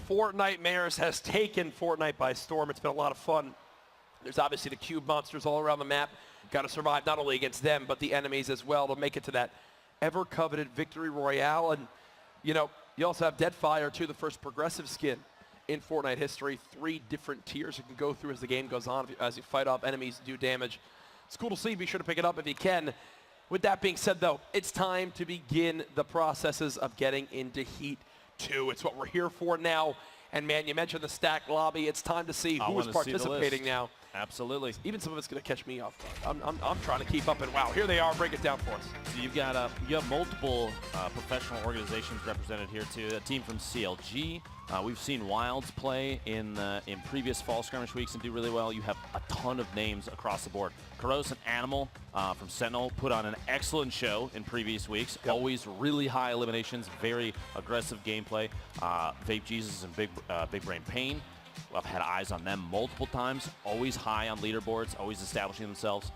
Fortnite Mares has taken Fortnite by storm. It's been a lot of fun. There's obviously the cube monsters all around the map. Got to survive not only against them, but the enemies as well to make it to that ever-coveted Victory Royale. And, you know, you also have Deadfire, too, the first progressive skin in Fortnite history. 3 different tiers you can go through as the game goes on, as you fight off enemies, do damage. It's cool to see. Be sure to pick it up if you can. With that being said, though, it's time to begin the processes of getting into Heat 2. It's what we're here for now. And, man, you mentioned the stack lobby. It's time to see who is participating now. Absolutely. Even some of it's going to catch me off guard. I'm trying to keep up, and wow, here they are. Break it down for us. So you have multiple professional organizations represented here too. A team from CLG. We've seen Wilds play in previous fall skirmish weeks and do really well. You have a ton of names across the board. Karos and Animal from Sentinel put on an excellent show in previous weeks. Yep. Always really high eliminations, very aggressive gameplay. Vape Jesus and Big Brain Pain. I've had eyes on them multiple times, always high on leaderboards, always establishing themselves.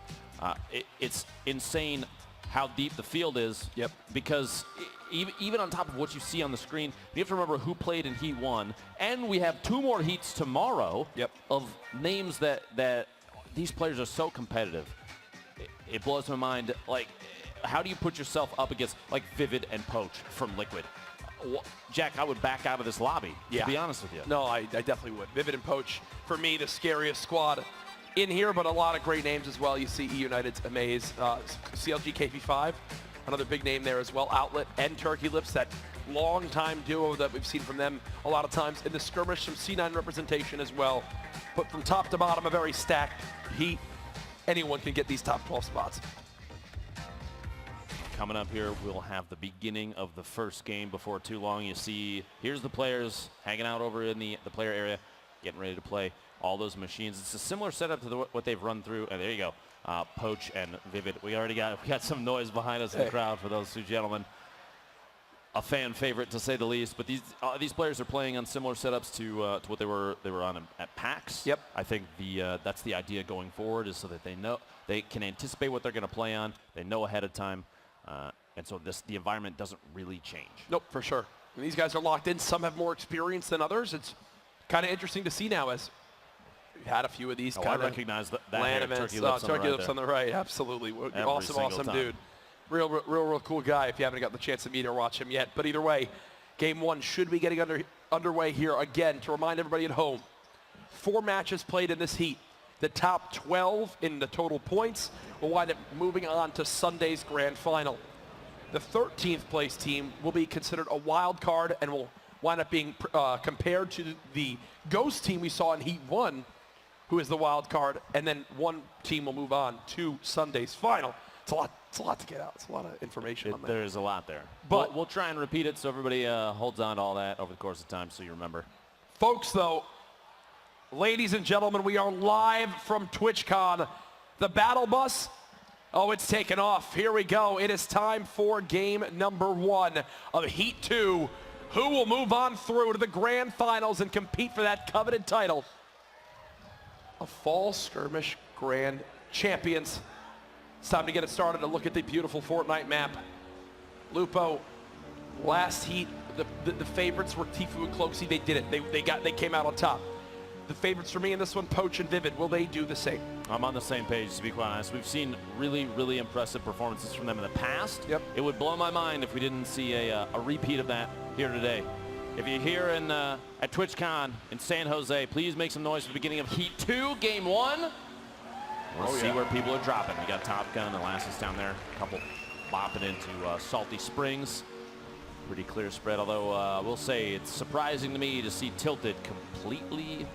It's insane how deep the field is. Yep. Because even on top of what you see on the screen, you have to remember who played in Heat 1, and we have 2 more Heats tomorrow. Yep. Of names that these players are so competitive. It blows my mind. Like, how do you put yourself up against like Vivid and Poach from Liquid? Jack, I would back out of this lobby, to be honest with you. No, I definitely would. Vivid and Poach, for me, the scariest squad in here, but a lot of great names as well. You see E-United's Amaze, CLG KP5, another big name there as well. Outlet and Turkey Lips, that long-time duo that we've seen from them a lot of times. In the skirmish, some C9 representation as well. But from top to bottom, a very stacked Heat. Anyone can get these top 12 spots. Coming up here, we'll have the beginning of the first game. Before too long, you see, here's the players hanging out over in the player area, getting ready to play all those machines. It's a similar setup to what they've run through. And there you go, Poach and Vivid. We got some noise behind us in the crowd for those 2 gentlemen. A fan favorite, to say the least. But these players are playing on similar setups to what they were on at PAX. Yep. I think that's the idea going forward, is so that they can anticipate what they're going to play on. They know ahead of time. And so the environment doesn't really change. Nope, for sure. And these guys are locked in. Some have more experience than others. It's kind of interesting to see now, as we've had a few of these kind of. I recognize that Turkey Lips on the right. Absolutely. Awesome dude. Real cool guy if you haven't got the chance to meet or watch him yet. But either way, game 1 should be getting underway here again. To remind everybody at home, 4 matches played in this heat. The top 12 in the total points will wind up moving on to Sunday's grand final. The 13th place team will be considered a wild card and will wind up being compared to the Ghost team we saw in Heat 1, who is the wild card, and then one team will move on to Sunday's final. It's a lot to get out. It's a lot of information on that. There's a lot there. But we'll try and repeat it so everybody holds on to all that over the course of time so you remember. Folks, though, ladies and gentlemen, we are live from TwitchCon. The battle bus, it's taken off. Here we go. It is time for game number 1 of Heat 2. Who will move on through to the grand finals and compete for that coveted title of Fall Skirmish Grand Champions? It's time to get it started and look at the beautiful Fortnite map. Lupo, last heat, the favorites were Tfue and Cloakzy. They did it. They came out on top. The favorites for me in this one, Poach and Vivid. Will they do the same? I'm on the same page, to be quite honest. We've seen really, really impressive performances from them in the past. Yep. It would blow my mind if we didn't see a repeat of that here today. If you're here at TwitchCon in San Jose, please make some noise for the beginning of Heat 2, Game 1. We'll see where people are dropping. We got Top Gun and Elastis down there. A couple bopping into Salty Springs. Pretty clear spread, although we'll say it's surprising to me to see Tilted completely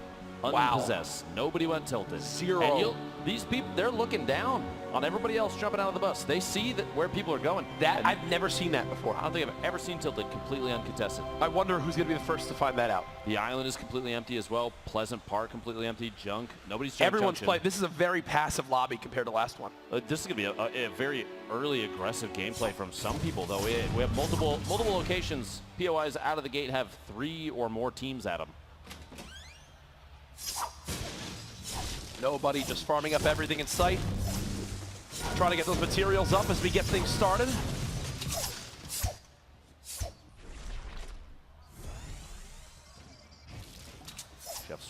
unpossessed. Nobody went Tilted. 0. And these people, they're looking down on everybody else jumping out of the bus. They see where people are going. I've never seen that before. I don't think I've ever seen Tilted completely uncontested. I wonder who's going to be the first to find that out. The island is completely empty as well. Pleasant Park completely empty. Junk. Nobody's jumped. Everyone's played. This is a very passive lobby compared to last one. This is going to be a very early aggressive gameplay from some people, though. We have multiple locations. POIs out of the gate have 3 or more teams at them. Nobody, just farming up everything in sight. Trying to get those materials up as we get things started.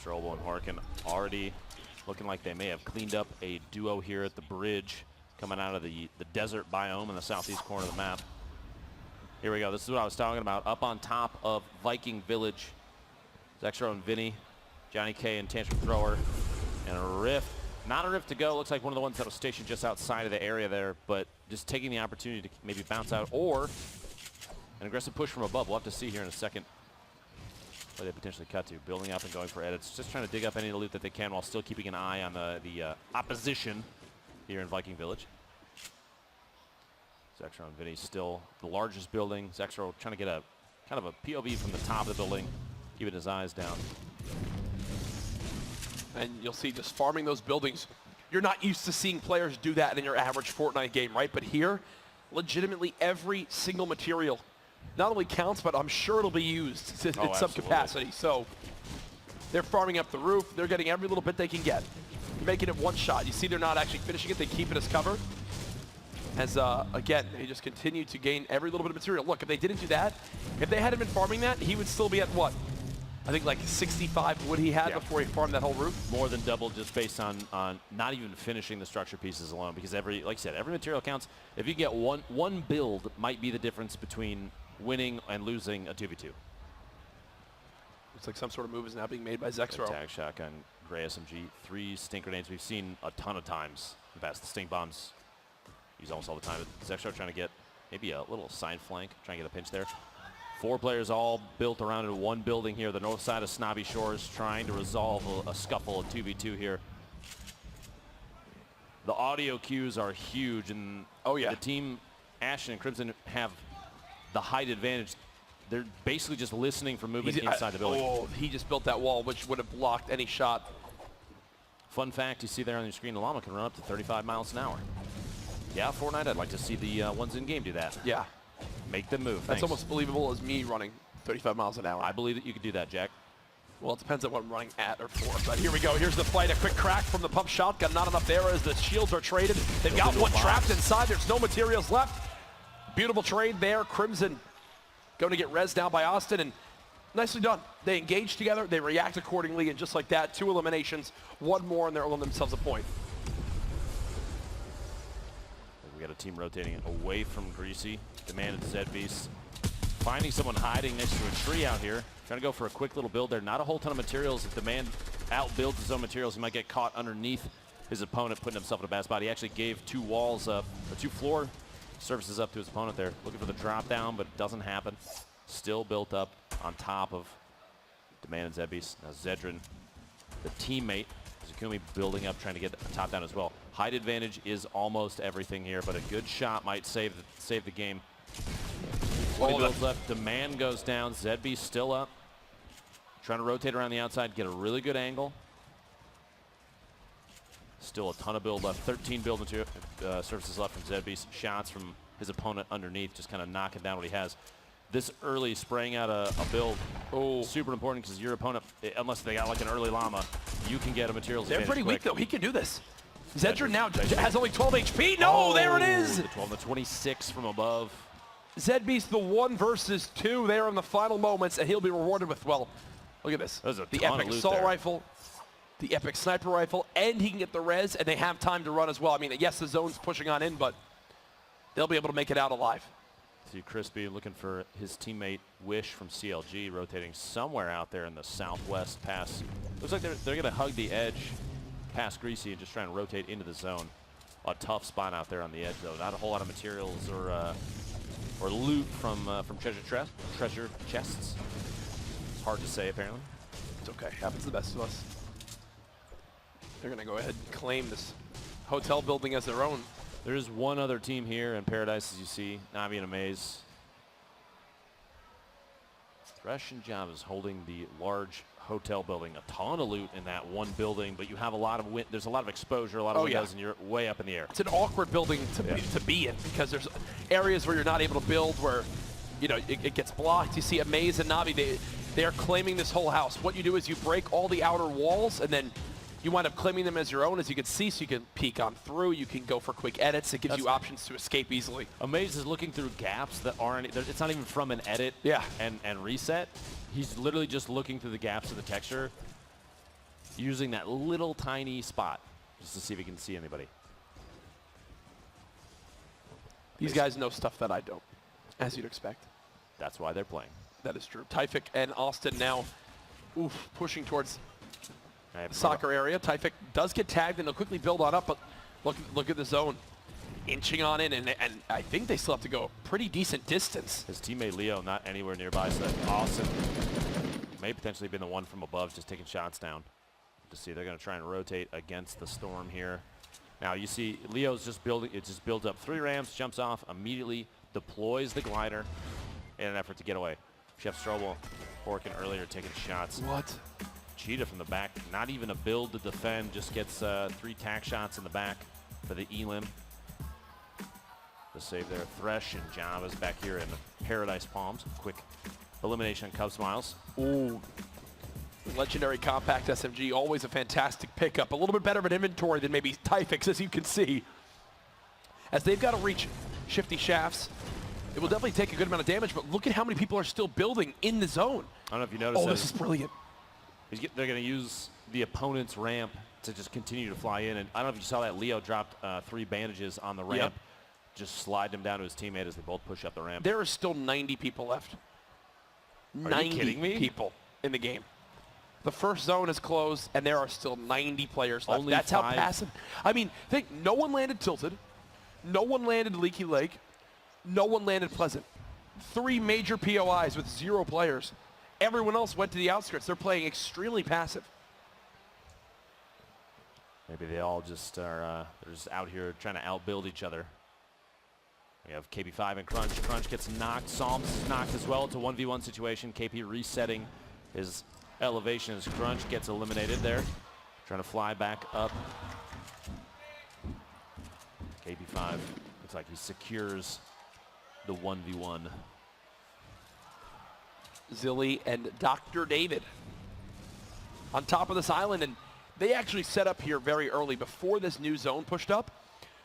Strobel and Harkin already looking like they may have cleaned up a duo here at the bridge coming out of the desert biome in the southeast corner of the map. Here we go. This is what I was talking about. Up on top of Viking Village, Zexro and Vinny, Johnny K and Tantrum Thrower, and a Rift. Not a Rift to go. Looks like one of the ones that was stationed just outside of the area there, but just taking the opportunity to maybe bounce out, or an aggressive push from above. We'll have to see here in a second where they potentially cut to. Building up and going for edits. Just trying to dig up any loot that they can while still keeping an eye on the opposition here in Viking Village. Zexro and Vinny still the largest building. Zexro trying to get a kind of a POV from the top of the building, keeping his eyes down. And you'll see just farming those buildings. You're not used to seeing players do that in your average Fortnite game, right? But here, legitimately every single material not only counts, but I'm sure it'll be used in some capacity. So they're farming up the roof. They're getting every little bit they can get. You're making it one shot. You see they're not actually finishing it. They keep it as cover. As, again, they just continue to gain every little bit of material. Look, if they didn't do that, if they hadn't been farming that, he would still be at what? I think like 65 wood he had before he farmed that whole roof. More than double just based on not even finishing the structure pieces alone, because like you said, every material counts. If you get one build might be the difference between winning and losing a 2v2. Looks like some sort of move is now being made by Zexro. Tag shotgun, gray SMG, 3 stink grenades we've seen a ton of times in the past. The stink bombs used almost all the time. Zexro trying to get maybe a little side flank, trying to get a pinch there. 4 players all built around in one building here, the north side of Snobby Shores, trying to resolve a scuffle of 2v2 here. The audio cues are huge, and the team Ashen and Crimson have the height advantage. They're basically just listening for movement inside the building. Oh, he just built that wall, which would have blocked any shot. Fun fact, you see there on your screen, the llama can run up to 35 miles an hour. Yeah, Fortnite, I'd like to see the ones in game do that. Yeah. Make them move. That's almost believable as me running 35 miles an hour. I believe that you could do that, Jack. Well, it depends on what I'm running at or for. But here we go. Here's the fight. A quick crack from the pump shotgun. Not enough there as the shields are traded. They've got one trapped inside. There's no materials left. Beautiful trade there. Crimson going to get res down by Austin, and nicely done. They engage together. They react accordingly, and just like that, 2 eliminations, 1 more, and they're on themselves a point. We got a team rotating away from Greasy. Demanded Zedbeast. Finding someone hiding next to a tree out here. Trying to go for a quick little build there. Not a whole ton of materials. If Demand outbuilds his own materials, he might get caught underneath his opponent, putting himself in a bad spot. He actually gave 2 walls up, or 2 floor surfaces up to his opponent there. Looking for the drop down, but it doesn't happen. Still built up on top of Demand and Zedbeast. Now Zedrin, the teammate, Zakumi building up, trying to get a top down as well. Height advantage is almost everything here, but a good shot might save the game. 20 builds left. Demand goes down. Zedbeast still up. Trying to rotate around the outside, get a really good angle. Still a ton of build left. 13 build material surfaces left from Zedbeast. Shots from his opponent underneath, just kind of knocking down what he has. This early spraying out a build, super important, because your opponent, unless they got like an early llama, you can get a materials advantage. They're pretty quick. weak, though. He can do this. Zedrin now has only 12 HP. No, there it is. The 12, the 26 from above. Zedbeast, the 1 versus 2 there in the final moments, and he'll be rewarded with, well, look at this. The epic assault rifle, the epic sniper rifle, and he can get the res, and they have time to run as well. I mean, yes, the zone's pushing on in, but they'll be able to make it out alive. See Crispy looking for his teammate Wish from CLG, rotating somewhere out there in the southwest pass. Looks like they're going to hug the edge past Greasy and just trying to rotate into the zone. A tough spot out there on the edge, though. Not a whole lot of materials or loot from treasure chests. It's hard to say, apparently. It's okay. Happens to the best of us. They're going to go ahead and claim this hotel building as their own. There is one other team here in Paradise, as you see. Navi and Amaze. Thresh and Java's holding the large hotel building. A ton of loot in that one building, but you have a lot of there's a lot of exposure, a lot of windows, and you're way up in the air. It's an awkward building to be in, because there's areas where you're not able to build, where it gets blocked. You see Amaze and Navi, they're claiming this whole house. What you do is you break all the outer walls, and then you wind up claiming them as your own, as you can see, so you can peek on through. You can go for quick edits. It gives you options to escape easily. Amaze is looking through gaps that aren't, it's not even from an edit and reset. He's literally just looking through the gaps of the texture. using that little tiny spot just to see if he can see anybody. These guys know stuff that I don't, as you'd expect. That's why they're playing. That is true. Typhic and Austin now pushing towards the soccer area. Typhic does get tagged, and they'll quickly build on up, but look at the zone. Inching on in, and I think they still have to go a pretty decent distance. His teammate Leo not anywhere nearby, so that Austin may potentially been the one from above just taking shots down. To see, they're going to try and rotate against the storm here. Now you see Leo's just building, it just builds up 3 ramps, jumps off, immediately deploys the glider in an effort to get away. Chef Strobel working earlier, taking shots. What? Cheetah from the back, not even a build to defend, just gets 3 tack shots in the back for the Elim. The save there. Thresh and Java's back here in Paradise Palms. Quick elimination on Cub Smiles. Ooh. Legendary compact SMG, always a fantastic pickup. A little bit better of an inventory than maybe Typhix, as you can see. As they've got to reach shifty shafts, it will definitely take a good amount of damage, but look at how many people are still building in the zone. I don't know if you noticed. Oh, this is brilliant. They're going to use the opponent's ramp to just continue to fly in. And I don't know if you saw that. Leo dropped 3 bandages on the ramp. Yep. Just slide him down to his teammate as they both push up the ramp. There are still 90 people left. Are you kidding me? 90 people in the game. The first zone is closed, and there are still 90 players left. That's 5. How passive. I mean, think no one landed Tilted. No one landed Leaky Lake. No one landed Pleasant. 3 major POIs with 0 players. Everyone else went to the outskirts. They're playing extremely passive. Maybe they all just are they're just out here trying to outbuild each other. We have KB5 and Crunch. Crunch gets knocked. Psalms is knocked as well. It's a 1v1 situation. KP resetting his elevation as Crunch gets eliminated there. Trying to fly back up. KB5 looks like he secures the 1v1. Zilly and Dr. David on top of this island, and they actually set up here very early before this new zone pushed up.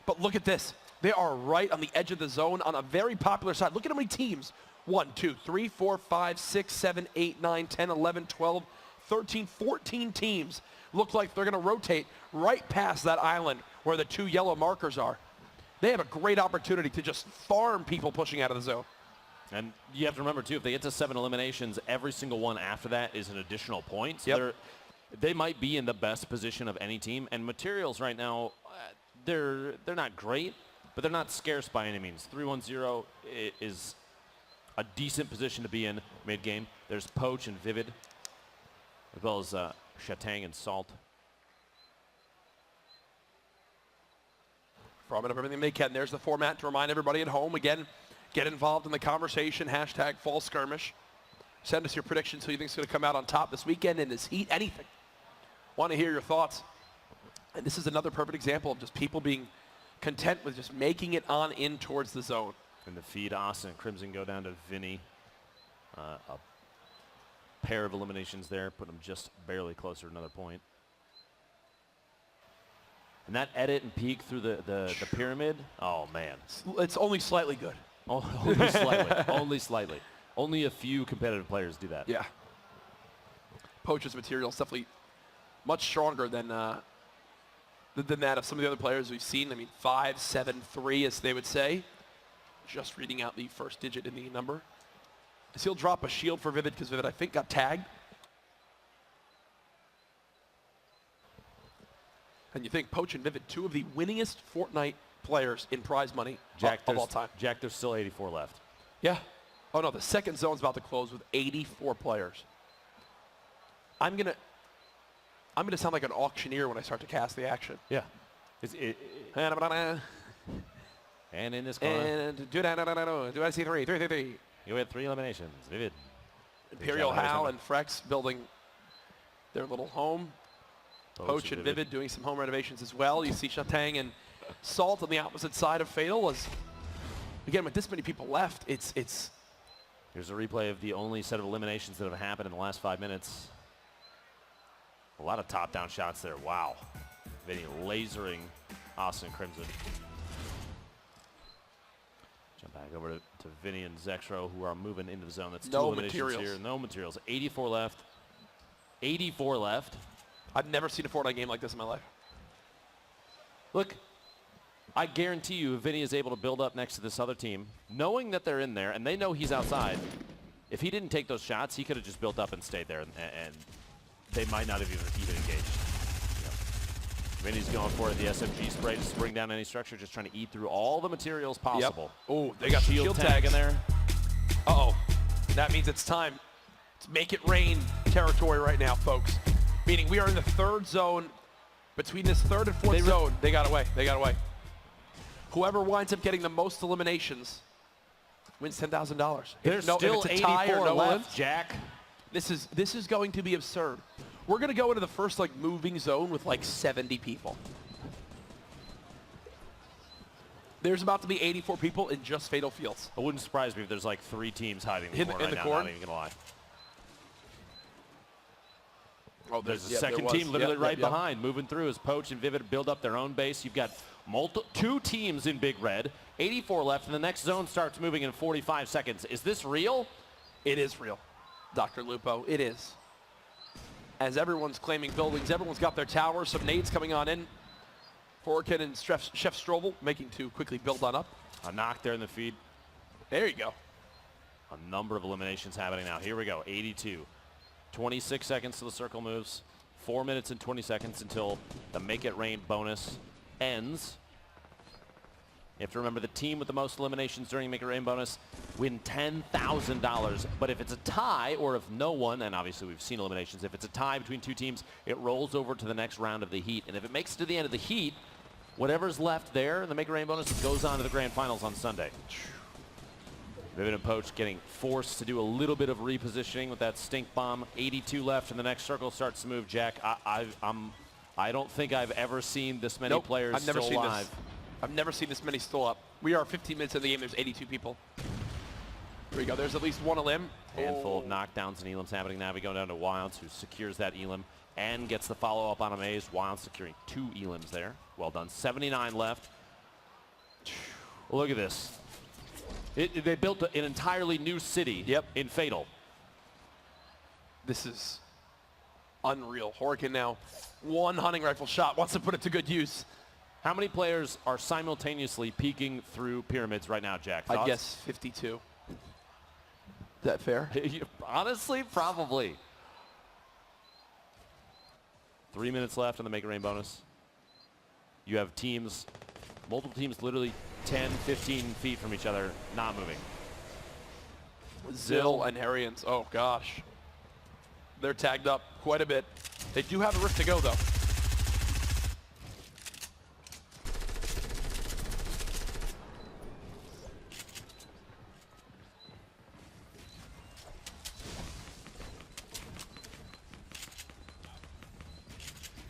But look at this. They are right on the edge of the zone on a very popular side. Look at how many teams. 1, 2, 3, 4, 5, 6, 7, 8, 9, 10, 11, 12, 13, 14 teams look like they're going to rotate right past that island where the 2 yellow markers are. They have a great opportunity to just farm people pushing out of the zone. And you have to remember, too, if they get to 7 eliminations, every single one after that is an additional point. So yep. They might be in the best position of any team. And materials right now, they're not great, but they're not scarce by any means. 3-1-0 is a decent position to be in mid-game. There's Poach and Vivid, as well as Shatang and Salt. From it of everything they can. There's the format to remind everybody at home. Again, get involved in the conversation. Hashtag Fall Skirmish. Send us your predictions. Who you think is going to come out on top this weekend in this heat. Anything. Want to hear your thoughts. And this is another perfect example of just people being content with just making it on in towards the zone. And the feed, Austin and Crimson go down to Vinny. A pair of eliminations there, put them just barely closer to another point. And that edit and peek through the pyramid, oh man. It's only slightly good. Only slightly, only slightly. Only a few competitive players do that. Yeah. Poach's material is definitely much stronger than that of some of the other players we've seen. I mean, 5, 7, 3, as they would say. Just reading out the first digit in the number. So he'll drop a shield for Vivid because Vivid, I think, got tagged. And you think Poach and Vivid, 2 of the winningest Fortnite players in prize money of all time. Jack, there's still 84 left. Yeah. Oh, no, the second zone's about to close with 84 players. I'm gonna sound like an auctioneer when I start to cast the action. Yeah. And in this corner. And do I see 3? 3, 3, 3. You had 3 eliminations. Vivid. Imperial Hal and Frex building their little home. Poach and Vivid doing some home renovations as well. You see Shatang and Salt on the opposite side of Fatal. As, again, with this many people left, it's... Here's a replay of the only set of eliminations that have happened in the last 5 minutes. A lot of top-down shots there. Wow. Vinny lasering Austin Crimson. Jump back over to Vinny and Zexro, who are moving into the zone. That's 2 eliminations here. No materials. 84 left. 84 left. I've never seen a Fortnite game like this in my life. Look, I guarantee you if Vinny is able to build up next to this other team, knowing that they're in there and they know he's outside, if he didn't take those shots, he could have just built up and stayed there, and they might not have even engaged. Vinny's going for it, the SMG spray to bring down any structure, just trying to eat through all the materials possible. Yep. Oh, they got shield tag in there. Uh-oh. That means it's time to make it rain territory right now, folks. Meaning we are in the third zone. Between this third and fourth zone, they got away. They got away. Whoever winds up getting the most eliminations wins $10,000. There's still 84 left, Jack. This is going to be absurd. We're going to go into the first like moving zone with like 70 people. There's about to be 84 people in just Fatal Fields. It wouldn't surprise me if there's like 3 teams hiding in the corner right now. Not even gonna lie. Oh, there's a second team literally right behind, moving through as Poach and Vivid build up their own base. You've got 2 teams in Big Red, 84 left, and the next zone starts moving in 45 seconds. Is this real? It is real, Dr. Lupo. It is. As everyone's claiming buildings, everyone's got their towers. Some nades coming on in. Forkin and Chef Strobel making to quickly build on up. A knock there in the feed. There you go. A number of eliminations happening now. Here we go, 82. 26 seconds till the circle moves. 4 minutes and 20 seconds until the Make It Rain bonus ends. You have to remember the team with the most eliminations during Make It Rain bonus win $10,000. But if it's a tie, or if no one, and obviously we've seen eliminations, if it's a tie between 2 teams, it rolls over to the next round of the heat. And if it makes it to the end of the heat, whatever's left there in the Make It Rain bonus goes on to the grand finals on Sunday. Vivid and Poach getting forced to do a little bit of repositioning with that stink bomb. 82 left, and the next circle starts to move. Jack, I don't think I've ever seen this many players still alive. I've never seen this many still up. We are 15 minutes in the game. There's 82 people. Here we go. There's at least one elim. Handful of knockdowns and elims happening now. We go down to Wilds, who secures that elim and gets the follow-up on Amaze. Wilds securing 2 elims there. Well done. 79 left. Look at this. They built an entirely new city in Fatal. This is unreal. Horkin now, 1 hunting rifle shot, wants to put it to good use. How many players are simultaneously peeking through pyramids right now, Jack? Thoughts? I guess 52. Is that fair? Honestly, probably. 3 minutes left on the Make It Rain bonus. You have teams, multiple teams literally 10, 15 feet from each other, not moving. Zill and Harrians, oh gosh. They're tagged up quite a bit. They do have a rift to go though.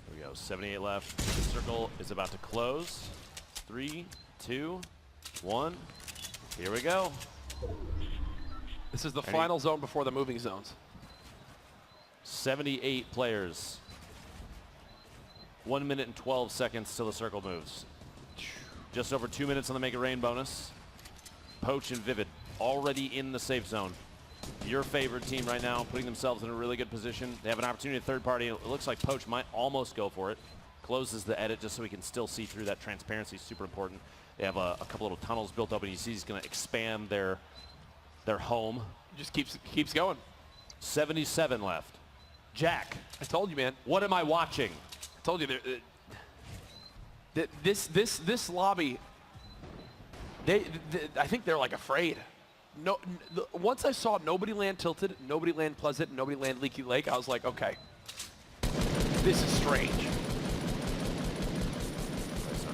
Here we go, 78 left. The circle is about to close. 3, 2, 1. Here we go. This is the final zone before the moving zones. 78 players. 1 minute and 12 seconds till the circle moves. Just over 2 minutes on the Make It Rain bonus. Poach and Vivid already in the safe zone. Your favorite team right now, putting themselves in a really good position. They have an opportunity at third party. It looks like Poach might almost go for it. Closes the edit just so we can still see through. That transparency is super important. They have a couple little tunnels built up, and you see he's going to expand their home. Just keeps going. 77 left. Jack, I told you, man. What am I watching? I told you. This lobby. I think they're like afraid. No, once I saw nobody land Tilted, nobody land Pleasant, nobody land Leaky Lake, I was like, okay, this is strange.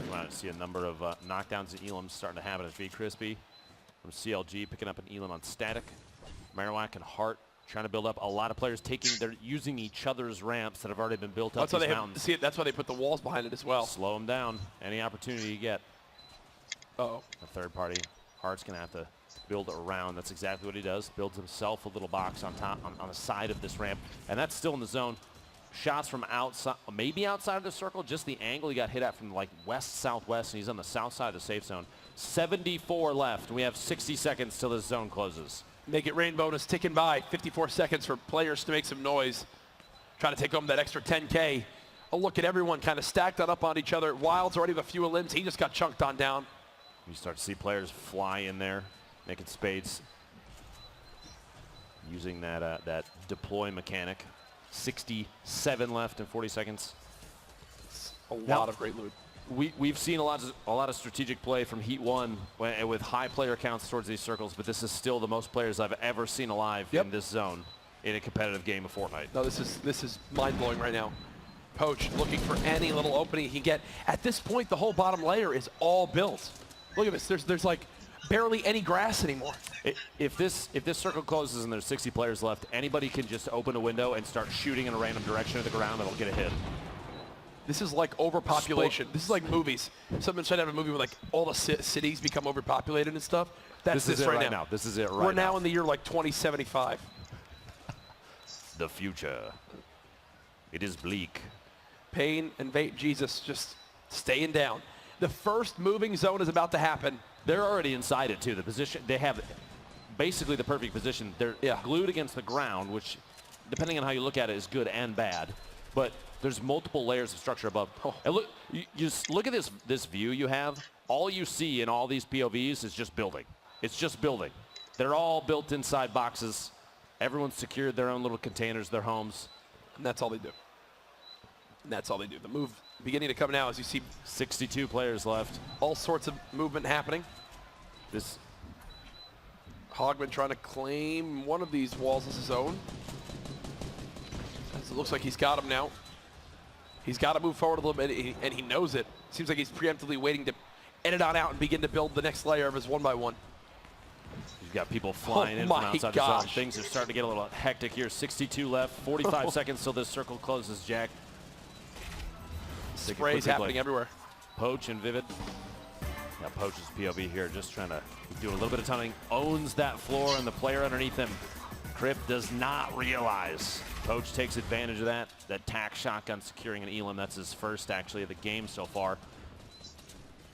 Starting to see a number of knockdowns and elims starting to happen as V Crispy from CLG picking up an elim on Static. Marowak and Hart trying to build up. A lot of players they're using each other's ramps that have already been built up. That's why they put the walls behind it as well. Slow them down. Any opportunity you get. Uh-oh. A third party. Hart's going to have to build around. That's exactly what he does. Builds himself a little box on top, on the side of this ramp. And that's still in the zone. Shots from outside, maybe outside of the circle, just the angle he got hit at from like west-southwest, and he's on the south side of the safe zone. 74 left. We have 60 seconds till this zone closes. Make It Rain bonus ticking by. 54 seconds for players to make some noise. Trying to take home that extra 10K a look at everyone kind of stacked up on each other. Wild's already with a few limbs. He just got chunked on down. You start to see players fly in there, making spades, using that deploy mechanic. 67 left in 40 seconds. A lot of great loot. We've seen a lot of strategic play from Heat 1 with high player counts towards these circles, but this is still the most players I've ever seen alive in this zone in a competitive game of Fortnite. No, this is mind-blowing right now. Poach looking for any little opening he can get. At this point, the whole bottom layer is all built. Look at this. There's like barely any grass anymore. If this circle closes and there's 60 players left, anybody can just open a window and start shooting in a random direction at the ground and they'll get a hit. This is like overpopulation. This is like movies. Someone tried to have a movie where like all the cities become overpopulated and stuff. That's this right now. This is it right now. We're now in the year like 2075. The future. It is bleak. Pain and Vape Jesus just staying down. The first moving zone is about to happen. They're already inside it too. The position, they have basically the perfect position. They're glued against the ground, which depending on how you look at it is good and bad. But there's multiple layers of structure above. And look, you just look at this view you have. All you see in all these POVs is just building. It's just building. They're all built inside boxes. Everyone's secured their own little containers, their homes. And that's all they do. And that's all they do. The move beginning to come now as you see 62 players left. All sorts of movement happening. This Hogman trying to claim one of these walls as his own. As it looks like he's got him now. He's got to move forward a little bit, and he knows it. Seems like he's preemptively waiting to edit on out and begin to build the next layer of his 1x1. You've got people flying in from outside the zone. Things are starting to get a little hectic here. 62 left, 45 seconds till this circle closes, Jack. Sprays happening everywhere. Poach and Vivid. Now Poach's POV here, just trying to do a little bit of tunneling. Owns that floor and the player underneath him. Crypt does not realize. Poach takes advantage of that. That tack shotgun securing an Elam. That's his first actually of the game so far.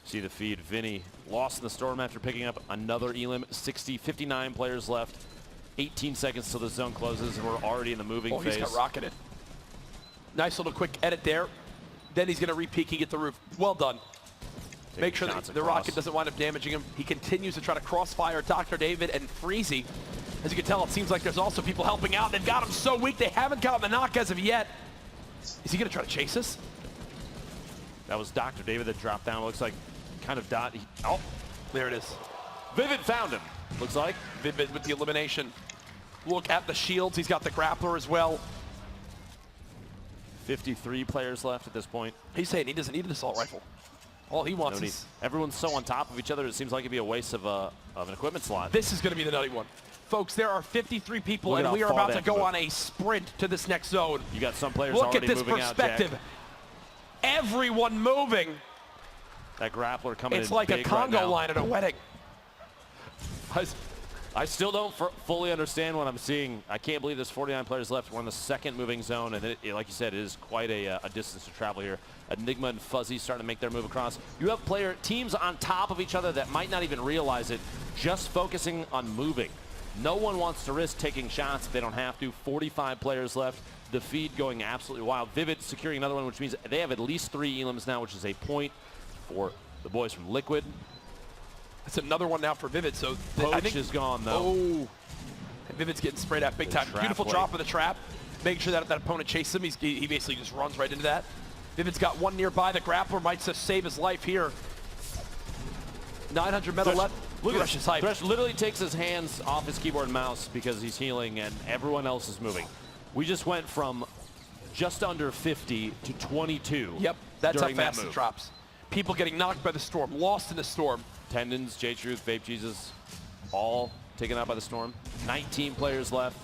See the feed. Vinny lost in the storm after picking up another Elam. 59 players left. 18 seconds till the zone closes, and we're already in the moving phase. He's got rocketed. Nice little quick edit there. Then he's going to re-peeking at the roof. Well done. Make sure that the rocket doesn't wind up damaging him. He continues to try to crossfire Dr. David and Freezy. As you can tell, it seems like there's also people helping out. They've got him so weak, they haven't gotten the knock as of yet. Is he going to try to chase us? That was Dr. David that dropped down. Looks like kind of dot. Oh, there it is. Vivid found him, looks like. Vivid with the elimination. Look at the shields. He's got the grappler as well. 53 players left at this point. He's saying he doesn't need an assault rifle. All he wants is... Everyone's so on top of each other, it seems like it'd be a waste of an equipment slot. This is going to be the nutty one. Folks, there are 53 people, and we are about to go on a sprint to this next zone. You got some players already moving out, Jack. Look at this perspective. Everyone moving. That grappler coming in It's like a Congo line at a wedding. I still don't fully understand what I'm seeing. I can't believe there's 49 players left. We're in the second moving zone, and like you said, it is quite a distance to travel here. Enigma and Fuzzy starting to make their move across. You have teams on top of each other that might not even realize it, just focusing on moving. No one wants to risk taking shots if they don't have to. 45 players left. The feed going absolutely wild. Vivid securing another one, which means they have at least 3 Elams now, which is a point for the boys from Liquid. That's another one now for Vivid. So Poach is gone, though. Oh, and Vivid's getting sprayed at big time. Beautiful drop of the trap. Making sure that opponent chases him. He basically just runs right into that. Vivid's got one nearby. The grappler might just save his life here. 900 metal left. Look at Thresh. Thresh literally takes his hands off his keyboard and mouse because he's healing, and everyone else is moving. We just went from just under 50 to 22. Yep, that's how fast it drops. People getting knocked by the storm, lost in the storm. Tendons, J-Truth, Vape Jesus, all taken out by the storm. 19 players left.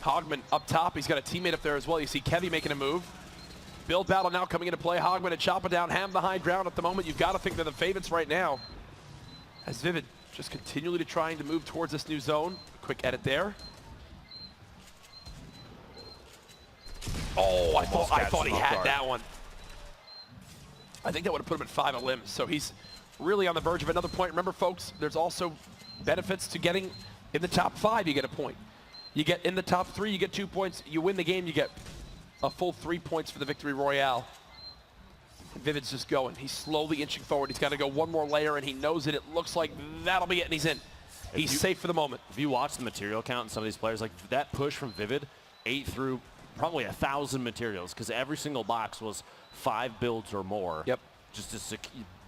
Hogman up top. He's got a teammate up there as well. You see Kevy making a move. Build battle now coming into play. Hogman and Choppa down, Ham the high ground at the moment. You've got to think they're the favorites right now. As Vivid just continually trying to move towards this new zone. Quick edit there. Oh, I thought he had that one. I think that would have put him at 5 limbs. So he's really on the verge of another point. Remember, folks, there's also benefits to getting in the top 5. You get a point. You get in the top 3, you get 2 points. You win the game, you get a full 3 points for the victory royale. And Vivid's just going. He's slowly inching forward. He's got to go one more layer, and he knows it. It looks like that'll be it, and he's in. He's safe for the moment. If you watch the material count in some of these players, like that push from Vivid ate through probably 1,000 materials because every single box was 5 builds or more. Yep. Just to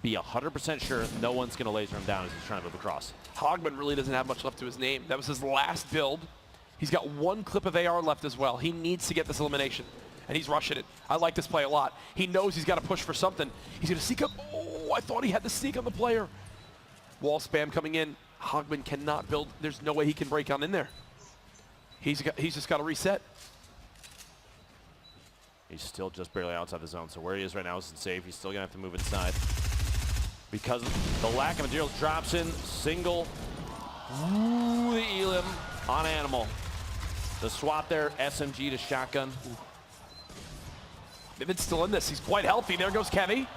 be 100% sure no one's going to laser him down as he's trying to move across. Hogman really doesn't have much left to his name. That was his last build. He's got 1 clip of AR left as well. He needs to get this elimination, and he's rushing it. I like this play a lot. He knows he's got to push for something. He's going to sneak up. Oh, I thought he had the sneak on the player. Wall spam coming in. Hogman cannot build. There's no way he can break on in there. He's just got to reset. He's still just barely outside the zone, so where he is right now isn't safe. He's still going to have to move inside. Because of the lack of materials, drops in, single. Ooh, the Elim on Animal. The swap there, SMG to shotgun. Vivid's still in this. He's quite healthy. There goes Kevy.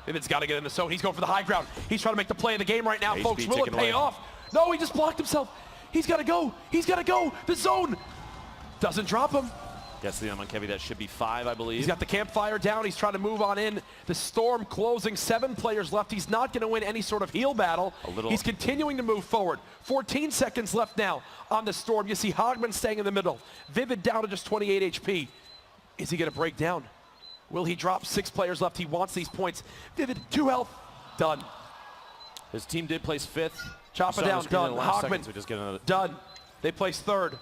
Vivid's got to get in the zone. He's going for the high ground. He's trying to make the play of the game right now, folks. Will it pay off? No, he just blocked himself. He's got to go. He's got to go. The zone doesn't drop him. Gets the on Kevy. That should be 5, I believe. He's got the campfire down. He's trying to move on in. The Storm closing. 7 players left. He's not going to win any sort of heal battle. He's continuing to move forward. 14 seconds left now on the Storm. You see Hogman staying in the middle. Vivid down to just 28 HP. Is he going to break down? Will he drop? 6 players left. He wants these points. Vivid, 2 health. Done. His team did place 5th. Chop it down. Done. Hogman, done. They placed 3rd.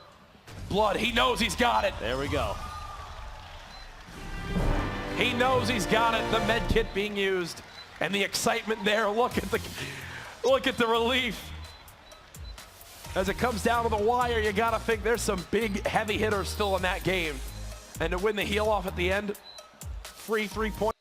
Blood, he knows he's got it. There we go. He knows he's got it. The med kit being used. And the excitement there. Look at the relief. As it comes down to the wire, you gotta think there's some big heavy hitters still in that game. And to win the heal off at the end, free 3 points.